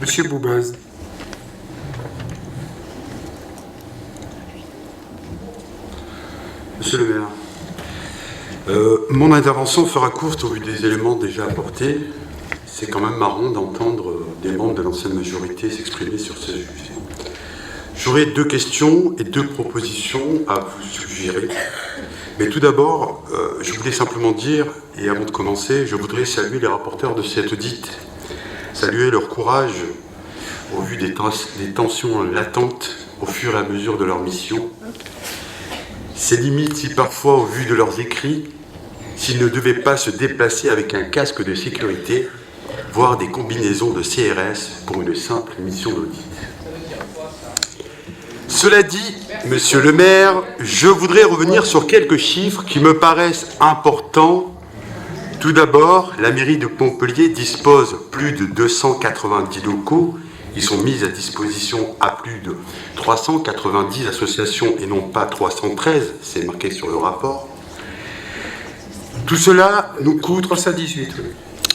Monsieur Boubaz. Monsieur le maire, mon intervention fera courte au vu des éléments déjà apportés. C'est quand même marrant d'entendre des membres de l'ancienne majorité s'exprimer sur ce sujet. J'aurai 2 questions et 2 propositions à vous suggérer. Mais tout d'abord, je voulais simplement dire, et avant de commencer, je voudrais saluer les rapporteurs de cette audite, saluer leur courage au vu des tensions latentes au fur et à mesure de leur mission. Ces limites, si parfois, au vu de leurs écrits, s'ils ne devaient pas se déplacer avec un casque de sécurité, voire des combinaisons de CRS pour une simple mission d'audit. Cela dit, monsieur le maire, je voudrais revenir sur quelques chiffres qui me paraissent importants. Tout d'abord, la mairie de Montpellier dispose plus de 290 locaux. Ils sont mis à disposition à plus de 390 associations et non pas 313, c'est marqué sur le rapport. Tout cela nous coûte 318.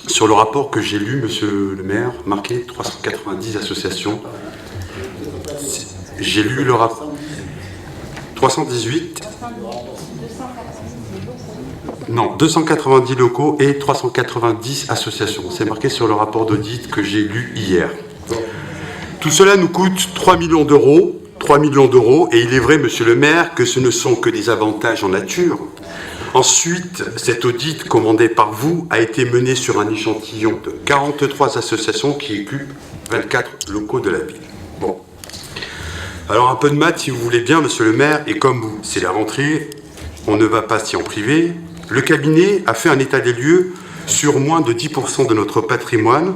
Sur le rapport que j'ai lu, monsieur le maire, marqué 390 associations. J'ai lu le rapport. 318. Non, 290 locaux et 390 associations. C'est marqué sur le rapport d'audit que j'ai lu hier. Tout cela nous coûte 3 millions d'euros. 3 millions d'euros, et il est vrai, monsieur le maire, que ce ne sont que des avantages en nature. Ensuite, cet audit commandé par vous a été mené sur un échantillon de 43 associations qui occupent 24 locaux de la ville. Bon. Alors un peu de maths si vous voulez bien, monsieur le maire, et comme vous, c'est la rentrée, on ne va pas s'y en priver. Le cabinet a fait un état des lieux sur moins de 10% de notre patrimoine,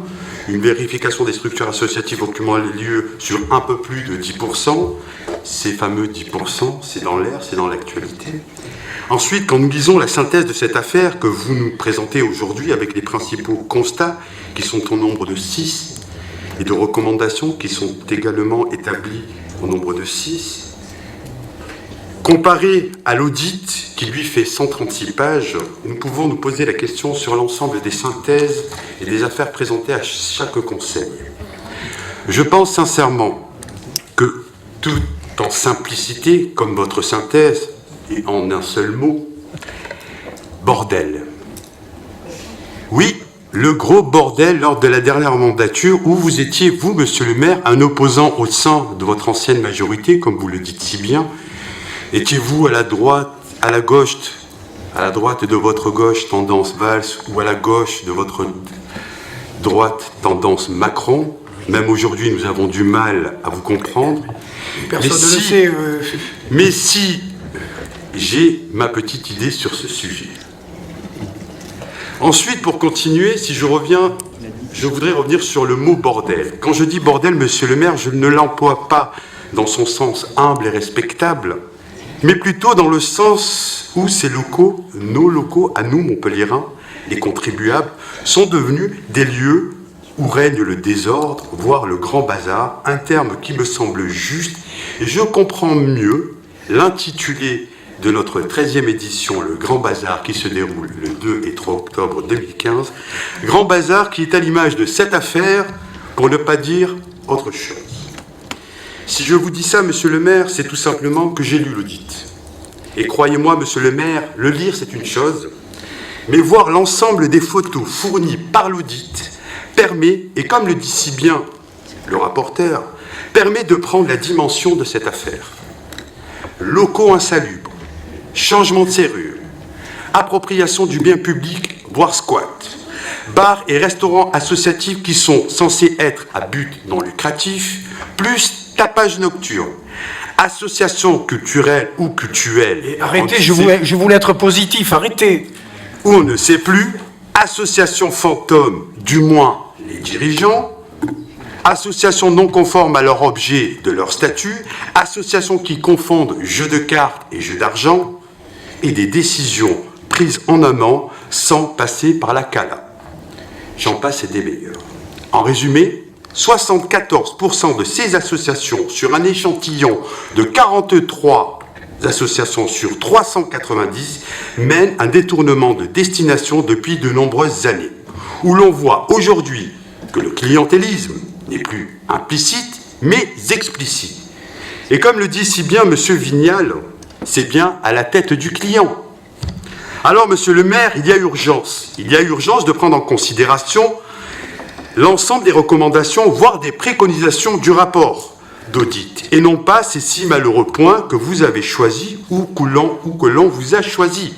une vérification des structures associatives occupant les lieux sur un peu plus de 10%. Ces fameux 10%, c'est dans l'air, c'est dans l'actualité. Ensuite, quand nous lisons la synthèse de cette affaire que vous nous présentez aujourd'hui avec les principaux constats, qui sont au nombre de 6, et de recommandations qui sont également établies au nombre de 6, comparé à l'audit qui lui fait 136 pages, nous pouvons nous poser la question sur l'ensemble des synthèses et des affaires présentées à chaque conseil. Je pense sincèrement que, tout en simplicité, comme votre synthèse, et en un seul mot, bordel. Oui, le gros bordel lors de la dernière mandature où vous étiez, vous, monsieur le maire, un opposant au sein de votre ancienne majorité, comme vous le dites si bien. Étiez-vous à la droite, à la gauche, à la droite de votre gauche, tendance Valls, ou à la gauche de votre droite, tendance Macron? Même aujourd'hui, nous avons du mal à vous comprendre. Personne ne le sait. Mais si j'ai ma petite idée sur ce sujet. Ensuite, pour continuer, si je reviens, je voudrais revenir sur le mot bordel. Quand je dis bordel, monsieur le maire, je ne l'emploie pas dans son sens humble et respectable, mais plutôt dans le sens où ces locaux, nos locaux, à nous, Montpelliérains, les contribuables, sont devenus des lieux où règne le désordre, voire le grand bazar, un terme qui me semble juste, et je comprends mieux l'intitulé de notre 13e édition, le Grand Bazar, qui se déroule le 2 et 3 octobre 2015. Grand Bazar qui est à l'image de cette affaire, pour ne pas dire autre chose. Si je vous dis ça, monsieur le maire, c'est tout simplement que j'ai lu l'audit. Et croyez-moi, monsieur le maire, le lire, c'est une chose, mais voir l'ensemble des photos fournies par l'audit permet, et comme le dit si bien le rapporteur, permet de prendre la dimension de cette affaire. Locaux insalubres, changement de serrure, appropriation du bien public, voire squat, bars et restaurants associatifs qui sont censés être à but non lucratif, plus tapage nocturne, associations culturelles ou cultuelles. Et arrêtez, je voulais être positif, arrêtez. Ou on ne sait plus, associations fantômes, du moins les dirigeants, associations non conformes à leur objet de leur statut, associations qui confondent jeux de cartes et jeux d'argent, et des décisions prises en amont sans passer par la CALA. J'en passe et des meilleurs. En résumé, 74% de ces associations sur un échantillon de 43 associations sur 390 mènent un détournement de destination depuis de nombreuses années, où l'on voit aujourd'hui que le clientélisme n'est plus implicite, mais explicite. Et comme le dit si bien M. Vignal, c'est bien à la tête du client. Alors, Monsieur le maire, il y a urgence. Il y a urgence de prendre en considération l'ensemble des recommandations, voire des préconisations du rapport d'audit, et non pas ces 6 malheureux points que vous avez choisis ou que l'on vous a choisis.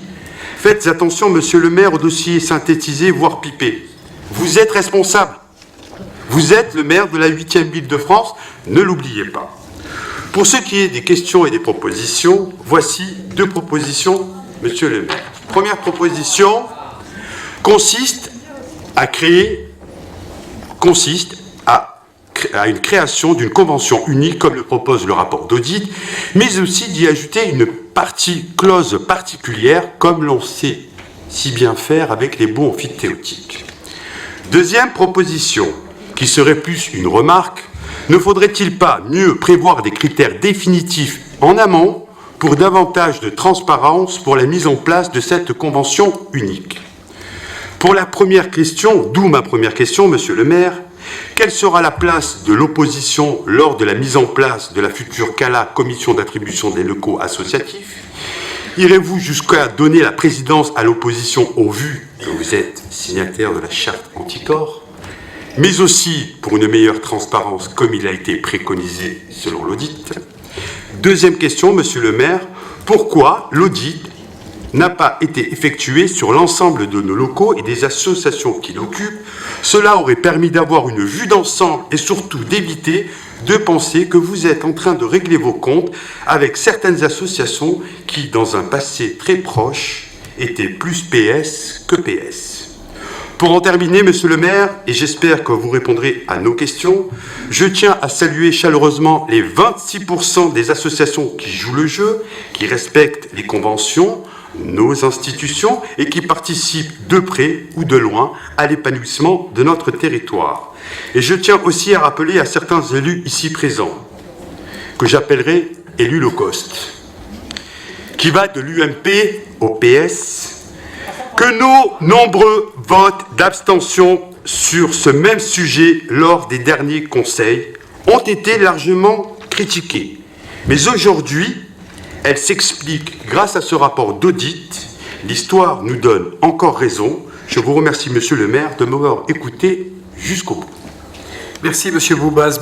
Faites attention, Monsieur le maire, au dossier synthétisé, voire pipé. Vous êtes responsable. Vous êtes le maire de la 8e ville de France, ne l'oubliez pas. Pour ce qui est des questions et des propositions, voici 2 propositions, Monsieur le maire. Première proposition consiste à une création d'une convention unique, comme le propose le rapport d'audit, mais aussi d'y ajouter une clause particulière, comme l'on sait si bien faire avec les baux amphithéotiques. Deuxième proposition, qui serait plus une remarque, ne faudrait-il pas mieux prévoir des critères définitifs en amont pour davantage de transparence pour la mise en place de cette convention unique? Pour la première question, d'où ma première question, Monsieur le maire, quelle sera la place de l'opposition lors de la mise en place de la future CALA, Commission d'attribution des locaux associatifs? Irez-vous jusqu'à donner la présidence à l'opposition au vu que vous êtes signataire de la charte anticorps, mais aussi pour une meilleure transparence comme il a été préconisé selon l'audit? Deuxième question, Monsieur le maire, pourquoi l'audit n'a pas été effectué sur l'ensemble de nos locaux et des associations qui l'occupent? Cela aurait permis d'avoir une vue d'ensemble et surtout d'éviter de penser que vous êtes en train de régler vos comptes avec certaines associations qui, dans un passé très proche, étaient plus PS que PS. Pour en terminer, Monsieur le maire, et j'espère que vous répondrez à nos questions, je tiens à saluer chaleureusement les 26% des associations qui jouent le jeu, qui respectent les conventions, nos institutions et qui participent de près ou de loin à l'épanouissement de notre territoire. Et je tiens aussi à rappeler à certains élus ici présents, que j'appellerai élus low cost, qui va de l'UMP au PS, que nos nombreux votes d'abstention sur ce même sujet lors des derniers conseils ont été largement critiqués. Mais aujourd'hui, elle s'explique grâce à ce rapport d'audit. L'histoire nous donne encore raison. Je vous remercie, Monsieur le maire, de m'avoir écouté jusqu'au bout. Merci, Monsieur Boubaz.